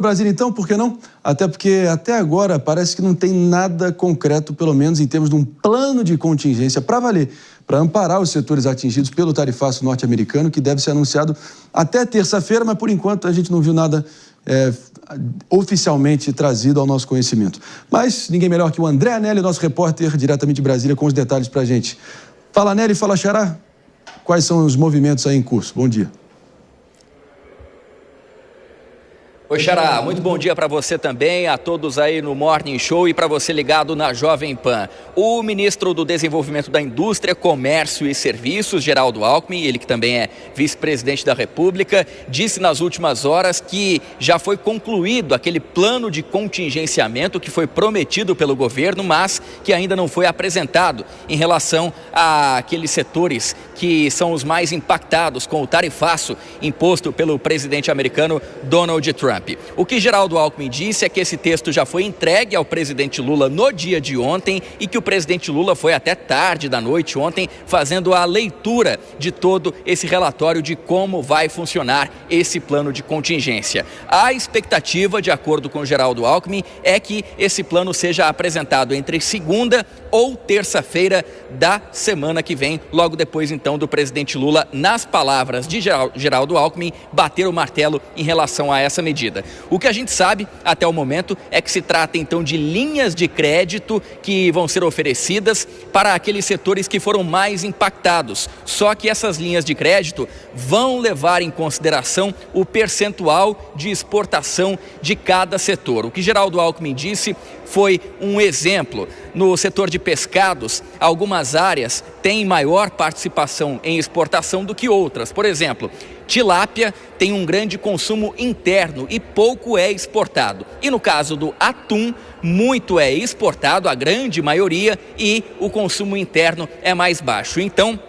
Brasília, então, por que não? Até porque, até agora, parece que não tem nada concreto, pelo menos em termos de um plano de contingência para valer, para amparar os setores atingidos pelo tarifaço norte-americano, que deve ser anunciado até terça-feira, mas, por enquanto, a gente não viu nada oficialmente trazido ao nosso conhecimento. Mas ninguém melhor que o André Anelli, nosso repórter, diretamente de Brasília, com os detalhes para a gente. Fala, Anelli, fala, Xará. Quais são os movimentos aí em curso? Bom dia. Oi, Xará, muito bom dia para você também, a todos aí no Morning Show e para você ligado na Jovem Pan. O ministro do Desenvolvimento da Indústria, Comércio e Serviços, Geraldo Alckmin, ele que também é vice-presidente da República, disse nas últimas horas que já foi concluído aquele plano de contingenciamento que foi prometido pelo governo, mas que ainda não foi apresentado em relação àqueles setores que são os mais impactados com o tarifaço imposto pelo presidente americano Donald Trump. O que Geraldo Alckmin disse é que esse texto já foi entregue ao presidente Lula no dia de ontem e que o presidente Lula foi até tarde da noite ontem fazendo a leitura de todo esse relatório de como vai funcionar esse plano de contingência. A expectativa, de acordo com Geraldo Alckmin, é que esse plano seja apresentado entre segunda ou terça-feira da semana que vem, logo depois então do presidente Lula, nas palavras de Geraldo Alckmin, bater o martelo em relação a essa medida. O que a gente sabe até o momento é que se trata então de linhas de crédito que vão ser oferecidas para aqueles setores que foram mais impactados. Só que essas linhas de crédito vão levar em consideração o percentual de exportação de cada setor. O que Geraldo Alckmin disse foi um exemplo. No setor de pescados, algumas áreas têm maior participação em exportação do que outras. Por exemplo, tilápia tem um grande consumo interno e pouco é exportado. E no caso do atum, muito é exportado, a grande maioria, e o consumo interno é mais baixo. Então,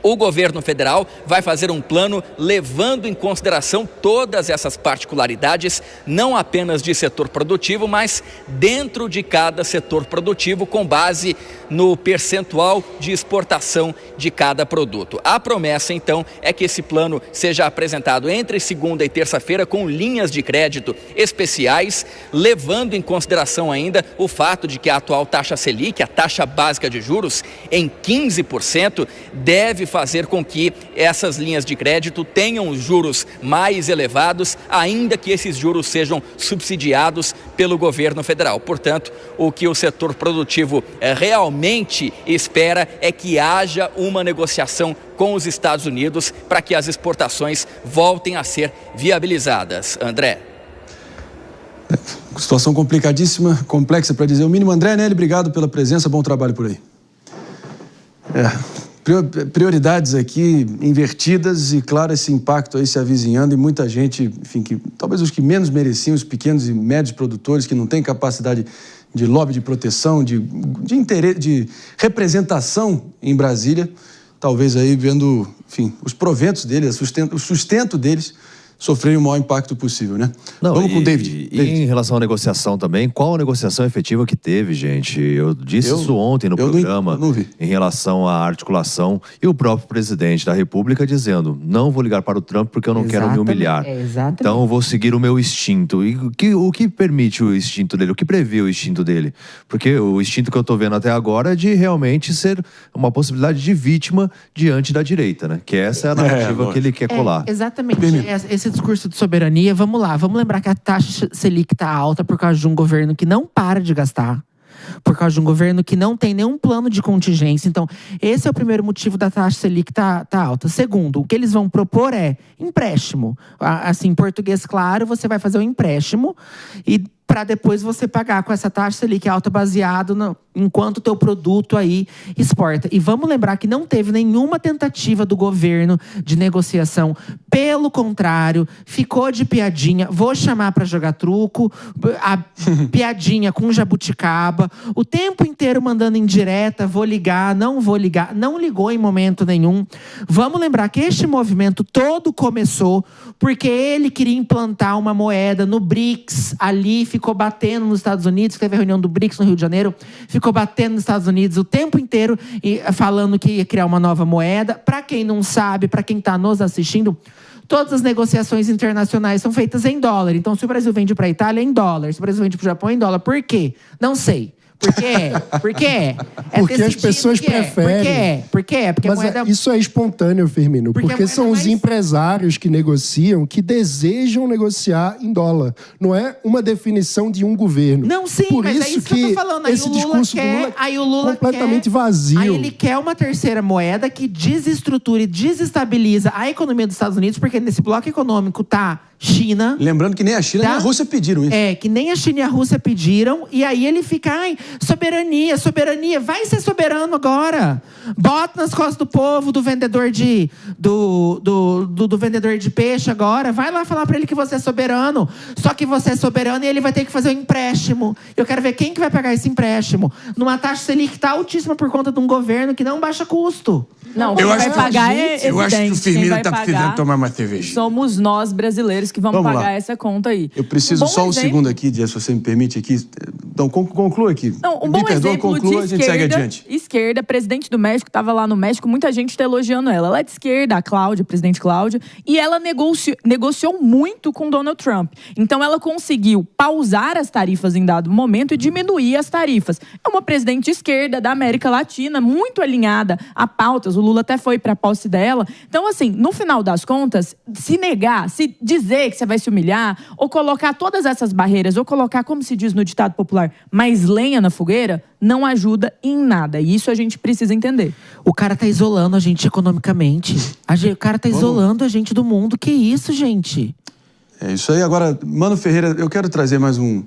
o governo federal vai fazer um plano levando em consideração todas essas particularidades, não apenas de setor produtivo, mas dentro de cada setor produtivo, com base no percentual de exportação de cada produto. A promessa, então, é que esse plano seja apresentado entre segunda e terça-feira com linhas de crédito especiais, levando em consideração ainda o fato de que a atual taxa Selic, a taxa básica de juros, em 15%, deve fazer com que essas linhas de crédito tenham juros mais elevados, ainda que esses juros sejam subsidiados pelo governo federal. Portanto, o que o setor produtivo realmente espera é que haja uma negociação com os Estados Unidos para que as exportações voltem a ser viabilizadas. André. Situação complicadíssima, complexa para dizer o mínimo. André Anelli, obrigado pela presença, bom trabalho por aí. Prioridades aqui invertidas e, claro, esse impacto aí se avizinhando e muita gente, enfim, que talvez os que menos mereciam, os pequenos e médios produtores que não têm capacidade de lobby, de proteção, de interesse, de representação em Brasília, talvez aí vendo, enfim, os proventos deles, o sustento deles sofrerem o maior impacto possível, né? Não, vamos com o David. E em relação à negociação também, qual a negociação efetiva que teve, gente? Eu disse isso ontem no programa, não vi. Em relação à articulação, e o próprio presidente da República dizendo, não vou ligar para o Trump porque eu não quero me humilhar. Então eu vou seguir o meu instinto. E o que permite o instinto dele? O que prevê o instinto dele? Porque o instinto que eu estou vendo até agora é de realmente ser uma possibilidade de vítima diante da direita, né? Que essa é a narrativa que ele quer colar. Exatamente. Esse discurso de soberania, vamos lá, vamos lembrar que a taxa Selic está alta por causa de um governo que não para de gastar, por causa de um governo que não tem nenhum plano de contingência. Então, esse é o primeiro motivo da taxa Selic tá alta. Segundo, o que eles vão propor é empréstimo. Assim, em português claro, você vai fazer um empréstimo e para depois você pagar com essa taxa Selic alta baseado enquanto o teu produto aí exporta. E vamos lembrar que não teve nenhuma tentativa do governo de negociação. Pelo contrário, ficou de piadinha. Vou chamar para jogar truco, a piadinha com jabuticaba. O tempo inteiro mandando indireta, vou ligar, não vou ligar. Não ligou em momento nenhum. Vamos lembrar que este movimento todo começou porque ele queria implantar uma moeda no BRICS, ali ficou batendo nos Estados Unidos, teve a reunião do BRICS no Rio de Janeiro, ficou batendo nos Estados Unidos o tempo inteiro e falando que ia criar uma nova moeda. Para quem não sabe, para quem está nos assistindo, Todas as negociações internacionais são feitas em dólar. Então, se o Brasil vende para a Itália, é em dólar. Se o Brasil vende para o Japão, é em dólar. Por quê? Não sei. Por quê? Porque as pessoas preferem. Por quê? Porque mas isso é espontâneo, Firmino. Porque são os empresários que negociam, que desejam negociar em dólar. Não é uma definição de um governo. Não, sim, por mas isso é isso que eu tô falando. Aí esse discurso do Lula é completamente vazio. Aí ele quer uma terceira moeda que desestrutura e desestabiliza a economia dos Estados Unidos, porque nesse bloco econômico tá China. Lembrando que nem a China nem a Rússia pediram isso. Que nem a China e a Rússia pediram. E aí ele fica, soberania. Vai ser soberano agora. Bota nas costas do povo, do vendedor do vendedor de peixe agora. Vai lá falar pra ele que você é soberano. Só que você é soberano e ele vai ter que fazer um empréstimo. Eu quero ver quem que vai pagar esse empréstimo. Numa taxa Selic que tá altíssima por conta de um governo que não baixa custo. Não, quem vai pagar é evidente. Eu acho que o Firmino tá precisando tomar uma cerveja. Somos nós, brasileiros, que vamos pagar essa conta aí. Eu preciso só um segundo aqui, Dias, se você me permite aqui. Então, conclua aqui. Não, um bom exemplo de esquerda, presidente do México, estava lá no México, muita gente está elogiando ela. Ela é de esquerda, a Cláudia, a presidente Cláudia, e ela negociou muito com Donald Trump. Então, ela conseguiu pausar as tarifas em dado momento e diminuir as tarifas. É uma presidente de esquerda da América Latina, muito alinhada a pautas. O Lula até foi para a posse dela. Então, assim, no final das contas, se negar, se dizer que você vai se humilhar, ou colocar todas essas barreiras, ou colocar, como se diz no ditado popular, mais lenha na fogueira, não ajuda em nada. E isso a gente precisa entender. O cara tá isolando a gente economicamente. O cara tá isolando a gente do mundo. Que isso, gente? É isso aí. Agora, Mano Ferreira, eu quero trazer mais um